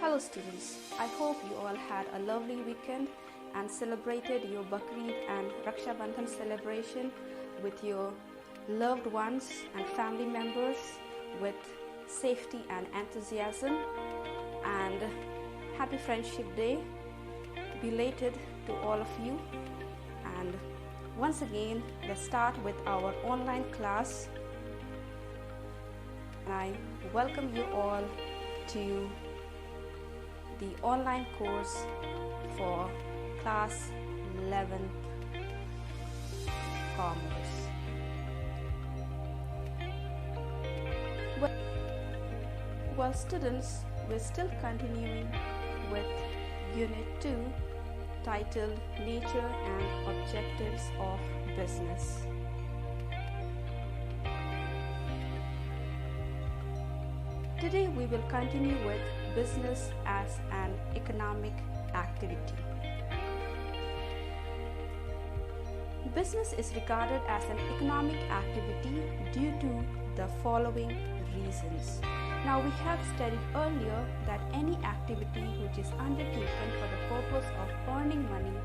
Hello students, I hope you all had a lovely weekend and celebrated your Bakrid and Raksha Bandhan celebration with your loved ones and family members with safety and enthusiasm. And happy Friendship Day, belated to all of you. And once again, let's start with our online class. And I welcome you all to the online course for class 11 Commerce. Well students, we're still continuing with Unit 2 titled Nature and Objectives of Business. Today we will continue with business as an economic activity. Business is regarded as an economic activity due to the following reasons. Now we have studied earlier that any activity which is undertaken for the purpose of earning money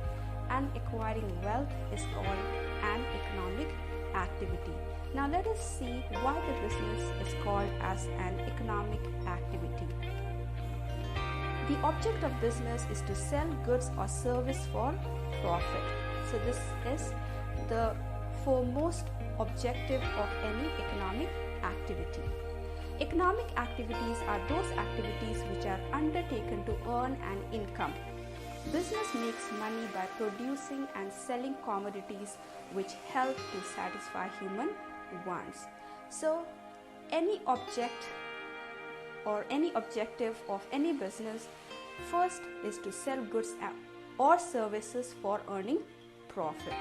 and acquiring wealth is called an economic activity. Now let us see why the business is called as an economic activity. The object of business is to sell goods or service for profit. So this is the foremost objective of any economic activity. Economic activities are those activities which are undertaken to earn an income. Business makes money by producing and selling commodities which help to satisfy human wants. So any object or any objective of any business first is to sell goods or services for earning profit.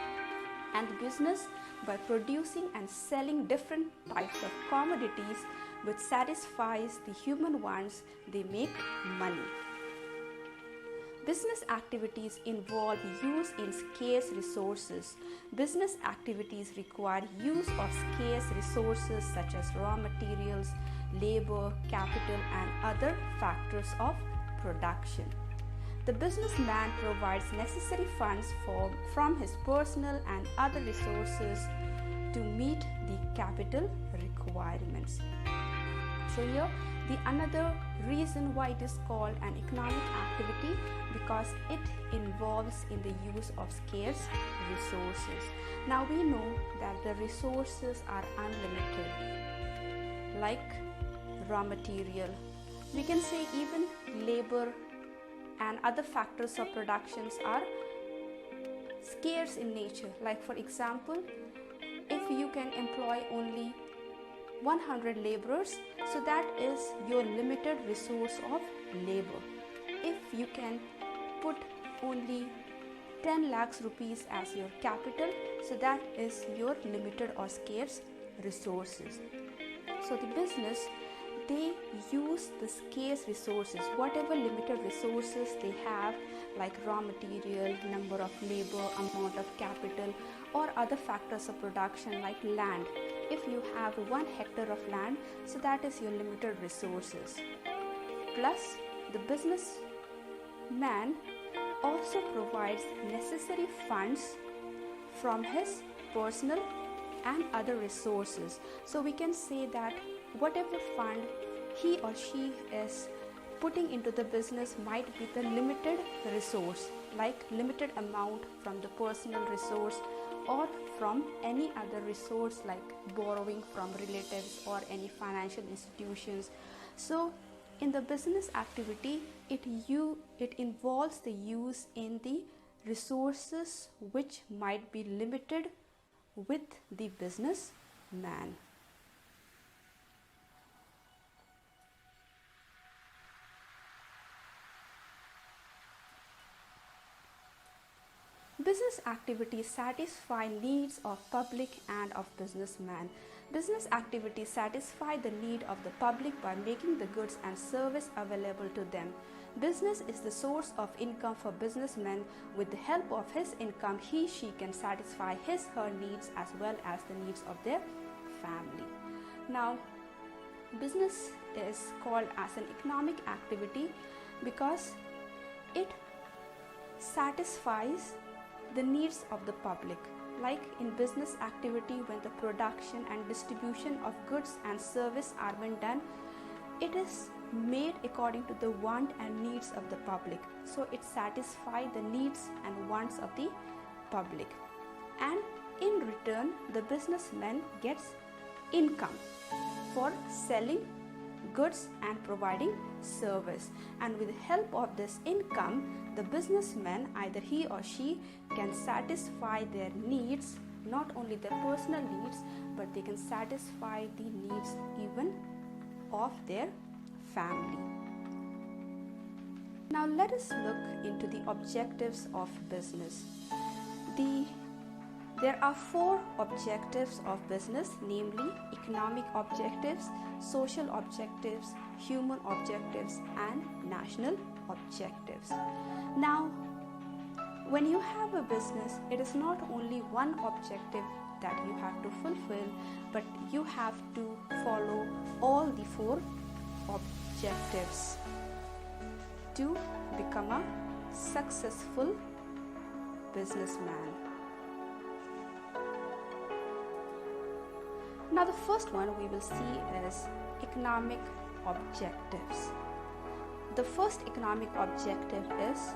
And business, by producing and selling different types of commodities which satisfies the human wants, they make money. Business activities involve use in scarce resources. Business activities require use of scarce resources such as raw materials, labor, capital, and other factors of production. The businessman provides necessary funds from his personal and other resources to meet the capital requirements. So here the another reason why it is called an economic activity, because it involves in the use of scarce resources. Now we know that the resources are unlimited, like raw material. We can say even labor and other factors of productions are scarce in nature. Like for example, if you can employ only 100 laborers, so that is your limited resource of labor. If you can put only 10 lakhs rupees as your capital, so that is your limited or scarce resources. So the business, they use the scarce resources, whatever limited resources they have, like raw material, number of labor, amount of capital, or other factors of production like land. If you have 1 hectare of land, so that is your limited resources. Plus, the businessman also provides necessary funds from his personal and other resources. So we can say that whatever fund he or she is putting into the business might be the limited resource, like limited amount from the personal resource or from any other resource like borrowing from relatives or any financial institutions. So in the business activity, it involves the use in the resources which might be limited with the businessman. Business activities satisfy needs of public and of businessman. Business activities satisfy the need of the public by making the goods and service available to them. Business is the source of income for businessmen. With the help of his income, he/she can satisfy his/her needs as well as the needs of their family. Now, business is called as an economic activity because it satisfies the needs of the public. Like in business activity, when the production and distribution of goods and service are being done, it is made according to the want and needs of the public. So it satisfies the needs and wants of the public, and in return the businessman gets income for selling goods and providing service, and with the help of this income, the businessman, either he or she, can satisfy their needs, not only their personal needs, but they can satisfy the needs even of their family. Now let us look into the objectives of business. There are 4 objectives of business, namely economic objectives, social objectives, human objectives, and national objectives. Now, when you have a business, it is not only one objective that you have to fulfill, but you have to follow all the 4 objectives to become a successful businessman. Now the first one we will see is economic objectives. The first economic objective is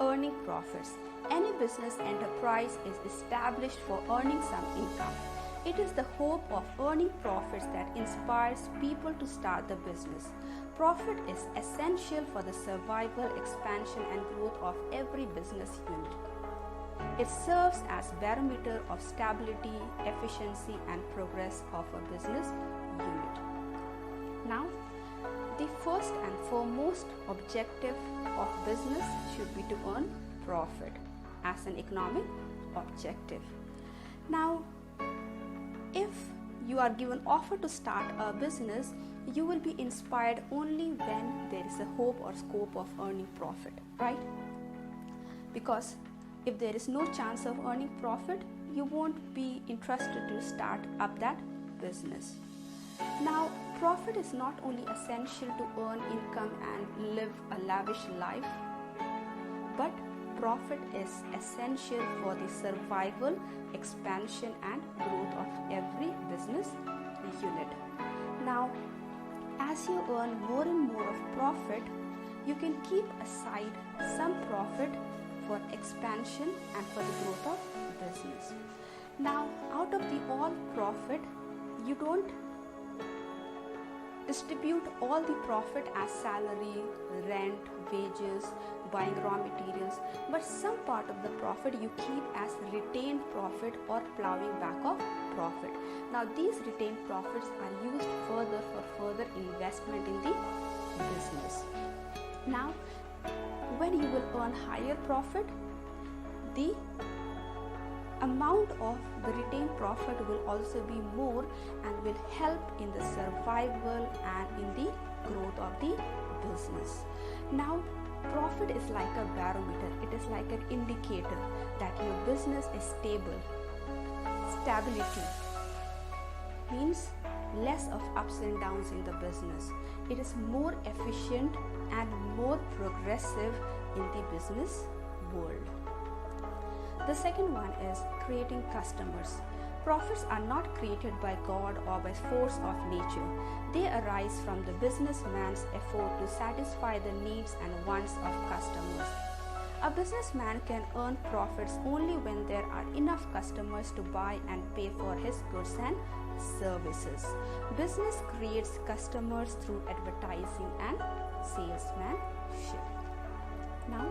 earning profits. Any business enterprise is established for earning some income. It is the hope of earning profits that inspires people to start the business. Profit is essential for the survival, expansion, and growth of every business unit. It serves as barometer of stability, efficiency, and progress of a business unit. Now, the first and foremost objective of business should be to earn profit as an economic objective. Now, if you are given offer to start a business, you will be inspired only when there is a hope or scope of earning profit, right? Because if there is no chance of earning profit, you won't be interested to start up that business. Now, profit is not only essential to earn income and live a lavish life, but profit is essential for the survival, expansion, and growth of every business unit. Now, as you earn more and more of profit, you can keep aside some profit for expansion and for the growth of business. Now, out of the all profit, you don't distribute all the profit as salary, rent, wages, buying raw materials, but some part of the profit you keep as retained profit or plowing back of profit. Now, these retained profits are used further for further investment in the business. Now, when you will earn higher profit, the amount of the retained profit will also be more and will help in the survival and in the growth of the business. Now, profit is like a barometer. It is like an indicator that your business is stable. Stability means less of ups and downs in the business. It is more efficient and more progressive in the business world. The second one is creating customers. Profits are not created by God or by force of nature. They arise from the businessman's effort to satisfy the needs and wants of customers. A businessman can earn profits only when there are enough customers to buy and pay for his goods and services. Business creates customers through advertising and salesmanship. Now,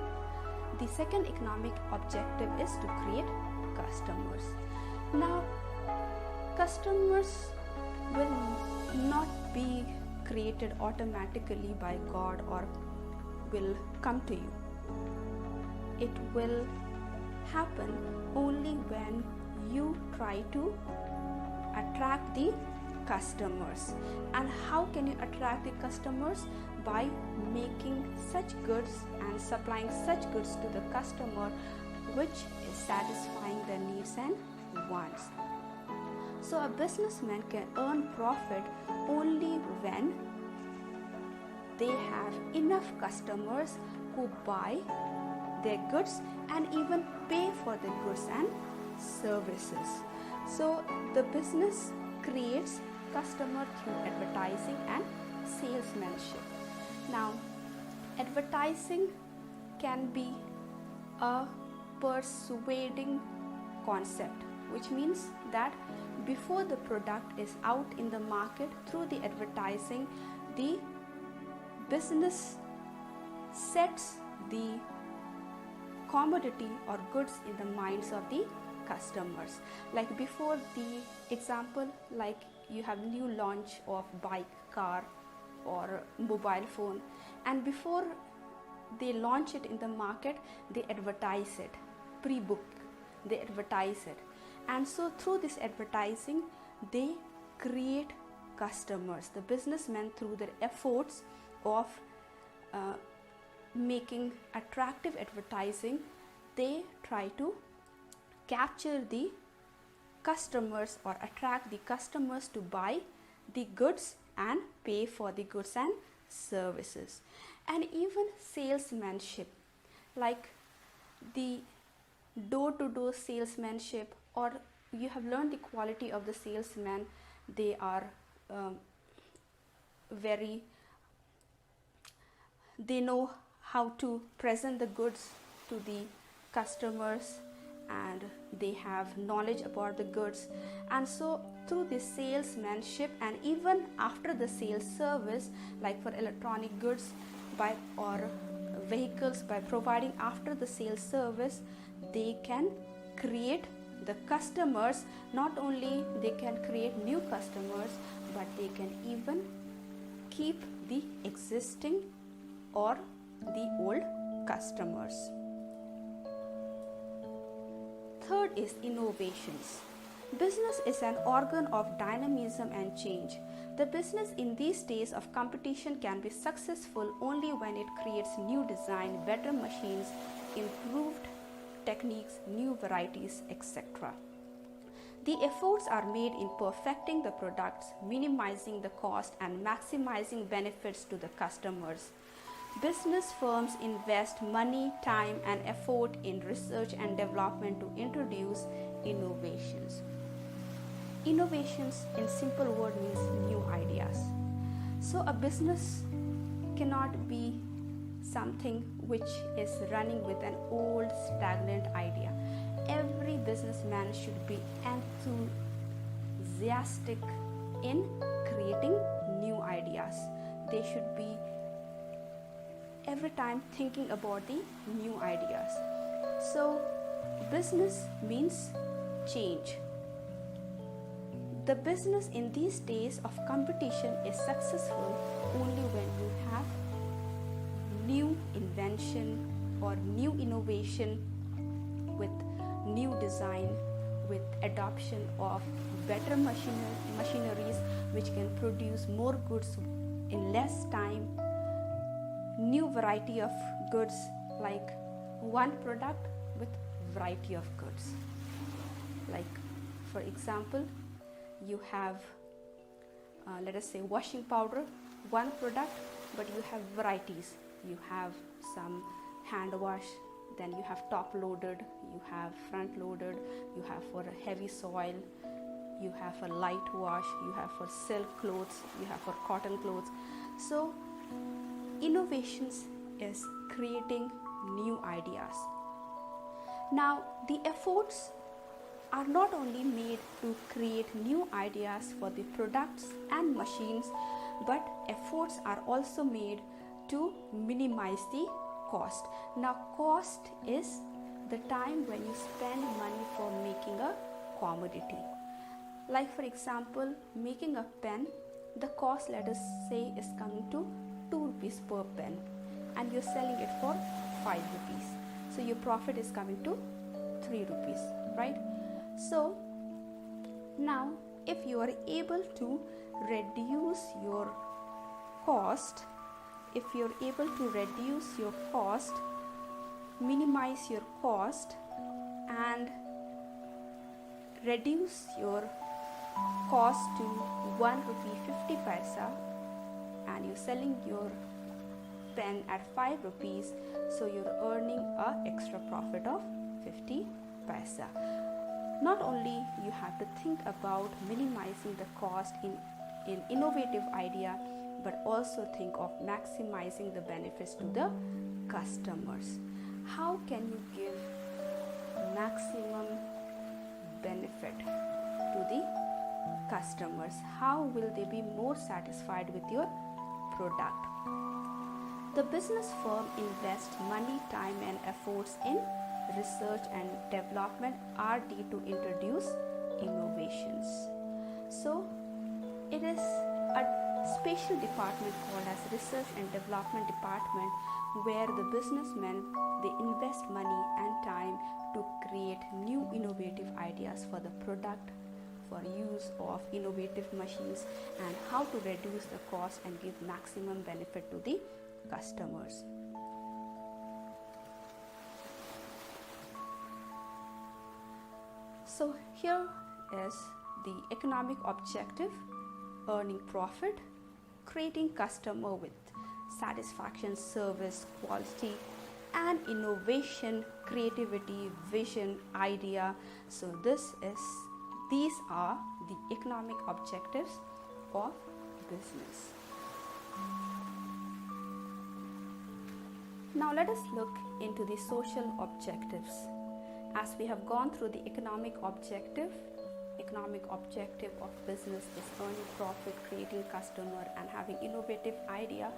the second economic objective is to create customers. Now, customers will not be created automatically by God or will come to you. It will happen only when you try to attract the customers. And how can you attract the customers? By making such goods and supplying such goods to the customer which is satisfying their needs and wants. So a businessman can earn profit only when they have enough customers who buy their goods and even pay for the goods and services. So the business creates customer through advertising and salesmanship. Now, advertising can be a persuading concept, which means that before the product is out in the market, through the advertising, the business sets the commodity or goods in the minds of the customers. Like before the example, like you have new launch of bike, car or mobile phone, and before they launch it in the market, they advertise it, pre-book, they advertise it. And so through this advertising, they create customers. The businessmen, through their efforts of making attractive advertising, they try to capture the customers or attract the customers to buy the goods and pay for the goods and services. And even salesmanship, like the door-to-door salesmanship, or you have learned the quality of the salesman. They are they know how to present the goods to the customers, and they have knowledge about the goods. And so through this salesmanship, and even after the sales service, like for electronic goods or vehicles, by providing after the sales service, they can create the customers. Not only they can create new customers, but they can even keep the existing or the old customers. Third is innovations. Business is an organ of dynamism and change. The business in these days of competition can be successful only when it creates new design, better machines, improved techniques, new varieties, etc. The efforts are made in perfecting the products, minimizing the cost, and maximizing benefits to the customers. Business firms invest money, time, and effort in research and development to introduce innovations. Innovations, in simple word, means new ideas. So a business cannot be something which is running with an old stagnant idea. Every businessman should be enthusiastic in creating new ideas. They should be every time thinking about the new ideas. So business means change. The business in these days of competition is successful only when you have new invention or new innovation with new design, with adoption of better machineries which can produce more goods in less time, new variety of goods, like one product with variety of goods. Like for example, you have let us say washing powder, one product, but you have varieties. You have some hand wash, then you have top loaded, you have front loaded, you have for a heavy soil, you have for light wash, you have for silk clothes, you have for cotton clothes. So innovations is creating new ideas. Now the efforts are not only made to create new ideas for the products and machines, but efforts are also made to minimize the cost. Now cost is the time when you spend money for making a commodity. Like for example, making a pen, the cost, let us say, is coming to 2 rupees per pen, and you're selling it for 5 rupees. So your profit is coming to 3 rupees, right? So now if you are able to reduce your cost, minimize your cost and reduce your cost to 1 rupee 50 paisa, and you're selling your pen at 5 rupees, so you're earning a extra profit of 50 paisa. Not only you have to think about minimizing the cost in innovative idea, but also think of maximizing the benefits to the customers. How can you give maximum benefit to the customers? How will they be more satisfied with your product? The business firm invests money, time and efforts in research and development (R&D) to introduce innovations. So it is a special department called as research and development department, where the businessmen, they invest money and time to create new innovative ideas for the product, for use of innovative machines, and how to reduce the cost and give maximum benefit to the customers. So here is the economic objective: earning profit, creating customer with satisfaction, service, quality, and innovation, creativity, vision, idea. So these are the economic objectives of business. Now let us look into the social objectives. As we have gone through the economic objective of business is earning profit, creating customer, and having innovative idea.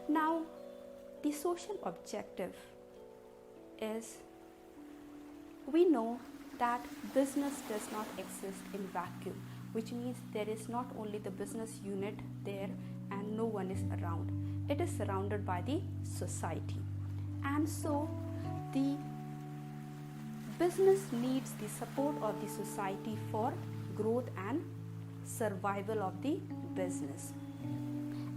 Now the social objective is, we know that business does not exist in vacuum, which means there is not only the business unit there and no one is around. It is surrounded by the society, and so the business needs the support of the society for growth and survival of the business.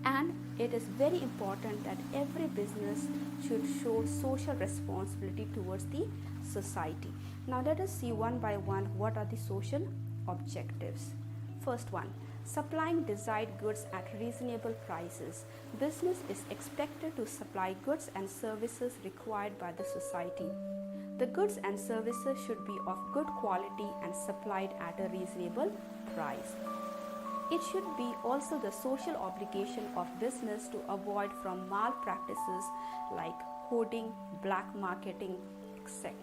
And it is very important that every business should show social responsibility towards the society. Now let us see one by one what are the social objectives. First one, supplying desired goods at reasonable prices. Business is expected to supply goods and services required by the society. The goods and services should be of good quality and supplied at a reasonable price. It should be also the social obligation of business to avoid from malpractices like hoarding, black marketing, etc.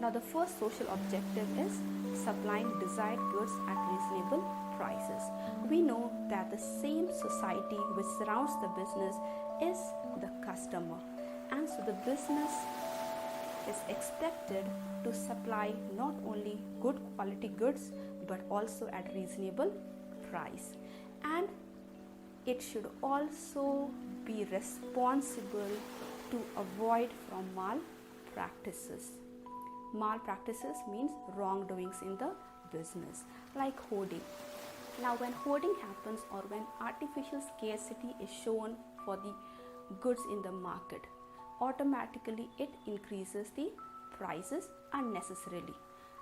Now the first social objective is supplying desired goods at reasonable prices. We know that the same society which surrounds the business is the customer, and so the business is expected to supply not only good quality goods but also at reasonable price, and it should also be responsible to avoid from malpractices. Malpractices means wrongdoings in the business, like hoarding. Now when hoarding happens, or when artificial scarcity is shown for the goods in the market, automatically it increases the prices unnecessarily.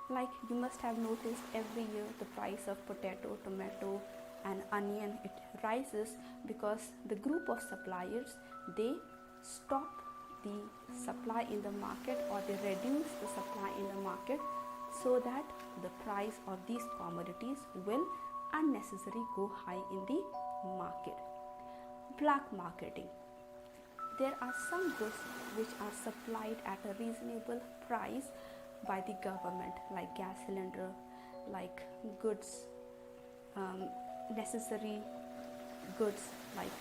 Like you must have noticed, every year the price of potato, tomato and onion, it rises because the group of suppliers, they stop the supply in the market, or they reduce the supply in the market, so that the price of these commodities will unnecessarily go high in the market. Black marketing. There are some goods which are supplied at a reasonable price by the government, like gas cylinder, like goods, necessary goods like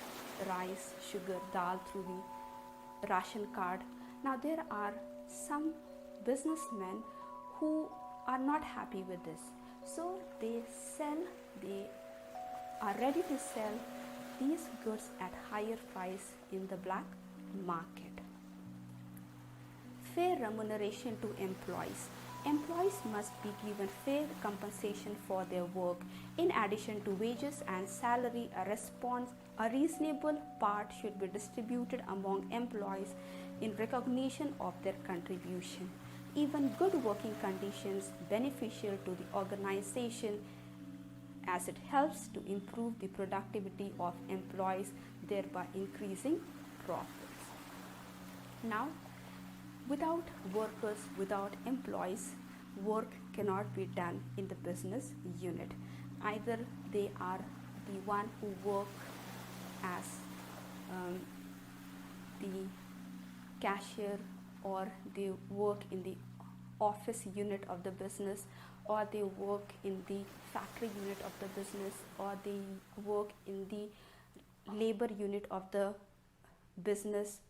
rice, sugar, dal through the ration card. Now there are some businessmen who are not happy with this, so they are ready to sell these goods at higher price in the black market. Fair remuneration to employees. Employees must be given fair compensation for their work. In addition to wages and salary, a reasonable part should be distributed among employees in recognition of their contribution. Even good working conditions beneficial to the organization, as it helps to improve the productivity of employees, thereby increasing profits. Now, without workers, without employees, work cannot be done in the business unit. Either they are the one who work as the cashier, or they work in the office unit of the business, or they work in the factory unit of the business, or they work in the labor unit of the business.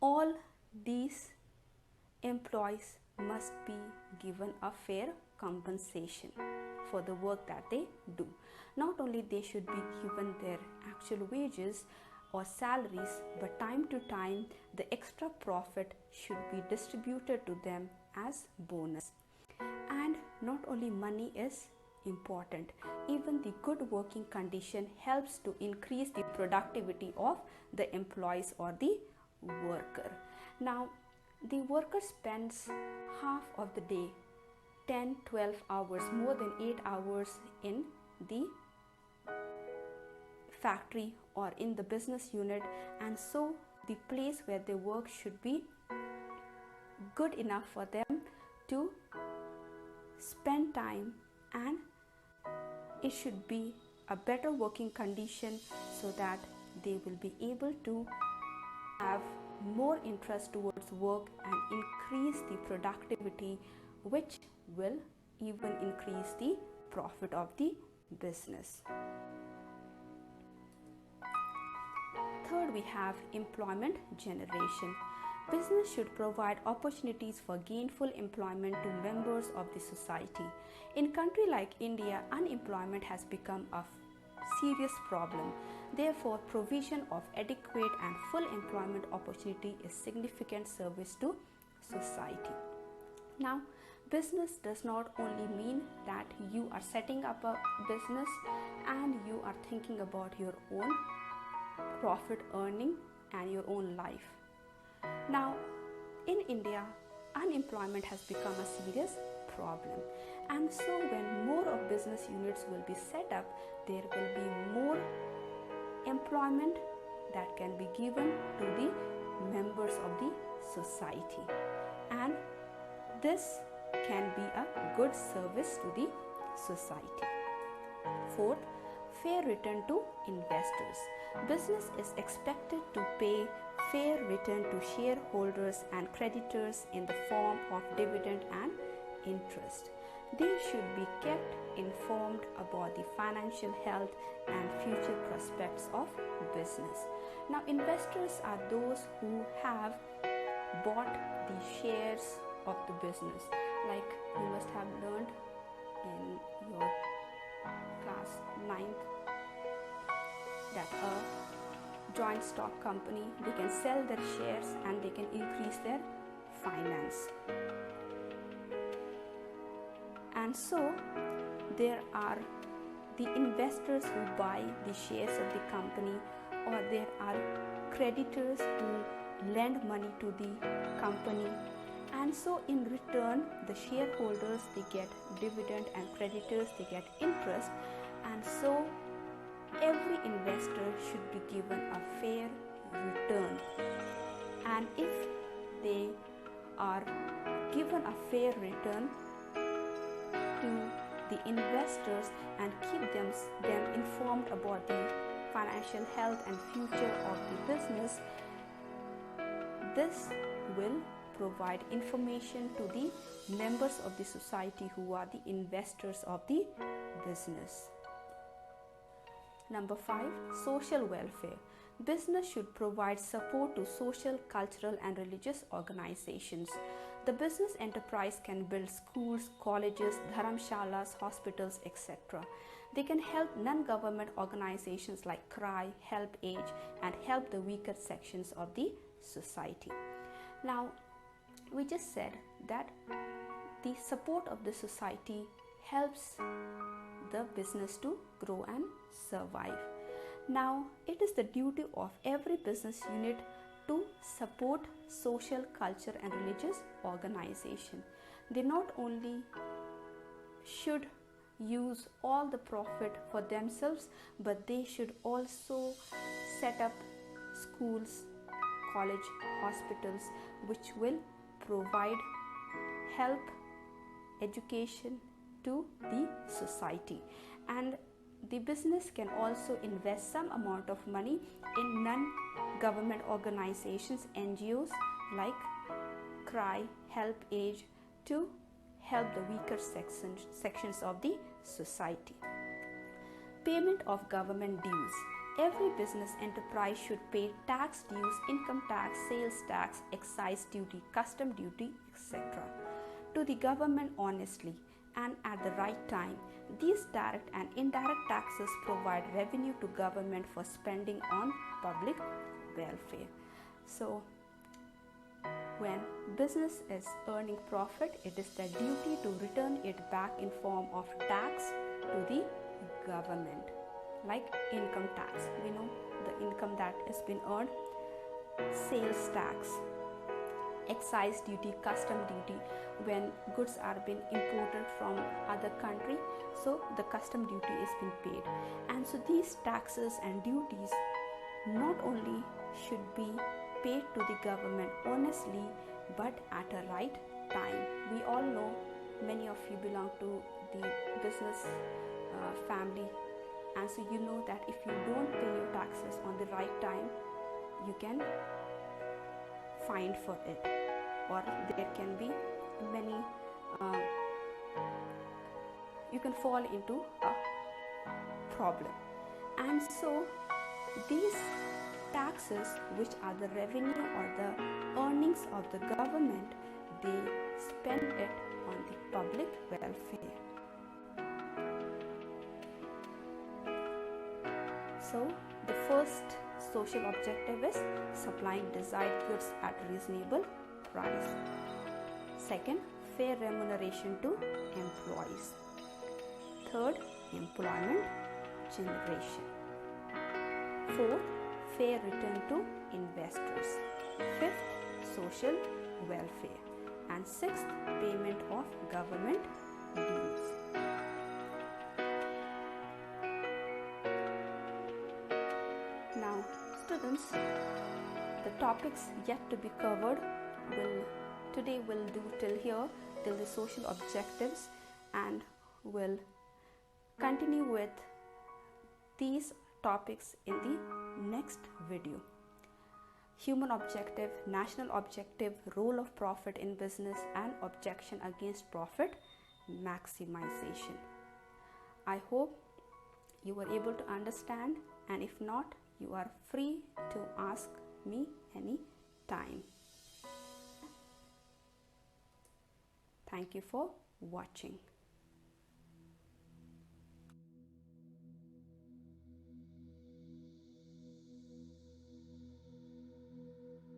All these employees must be given a fair compensation for the work that they do. Not only they should be given their actual wages or salaries, but time to time the extra profit should be distributed to them as bonus. And not only money is important, even the good working condition helps to increase the productivity of the employees or the worker. Now, the worker spends half of the day, 10-12 hours, more than 8 hours in the factory or in the business unit, and so the place where they work should be good enough for them to spend time, and it should be a better working condition so that they will be able to have more interest towards work and increase the productivity, which will even increase the profit of the business. Third, we have employment generation. Business should provide opportunities for gainful employment to members of the society. In a country like India, unemployment has become a serious problem. Therefore, provision of adequate and full employment opportunity is significant service to society. Now, business does not only mean that you are setting up a business and you are thinking about your own profit earning and your own life. Now, in India, unemployment has become a serious problem, and so when more of business units will be set up, there will be more employment that can be given to the members of the society, and this can be a good service to the society. Fourth, fair return to investors. Business is expected to pay fair return to shareholders and creditors in the form of dividend and interest. They should be kept informed about the financial health and future prospects of business. Now, investors are those who have bought the shares of the business. Like you must have learned in your class 9th that a joint stock company, they can sell their shares and they can increase their finance. And so there are the investors who buy the shares of the company, or there are creditors who lend money to the company, and so in return the shareholders, they get dividend and creditors, they get interest. And so every investor should be given a fair return, and if they are given a fair return to the investors and keep them informed about the financial health and future of the business, this will provide information to the members of the society who are the investors of the business. Number 5, social welfare. Business should provide support to social, cultural, and religious organizations. The business enterprise can build schools, colleges, dharamshalas, hospitals, etc. They can help non-government organizations like CRY, Help Age, and help the weaker sections of the society. Now, we just said that the support of the society helps the business to grow and survive. Now, it is the duty of every business unit to support social, culture, and religious organization. They not only should use all the profit for themselves, but they should also set up schools, college, hospitals, which will provide help, education to the society. And the business can also invest some amount of money in non-government organizations, NGOs like CRY, Help Age, to help the weaker sections of the society. Payment of government dues. Every business enterprise should pay tax dues, income tax, sales tax, excise duty, custom duty, etc. to the government honestly and at the right time. These direct and indirect taxes provide revenue to government for spending on public welfare. So, when business is earning profit, it is their duty to return it back in form of tax to the government, like income tax. We know the income that has been earned, sales tax, excise duty, custom duty, when goods are being imported from other country, so the custom duty is being paid. And so these taxes and duties not only should be paid to the government honestly, but at a right time. We all know, many of you belong to the business family, and so you know that if you don't pay your taxes on the right time, you can fined for it, or there can be many you can fall into a problem. And so these taxes, which are the revenue or the earnings of the government, they spend it on the public welfare. So the first social objective is supplying desired goods at reasonable price. Second, fair remuneration to employees. Third, employment generation. Fourth, fair return to investors. Fifth, social welfare. And sixth, payment of government dues. Now, students, the topics yet to be covered today will do till here, till the social objectives, and will continue with these topics in the next video. Human objective, national objective, role of profit in business, and objection against profit maximization. I hope you were able to understand, and if not, you are free to ask me any time. Thank you for watching.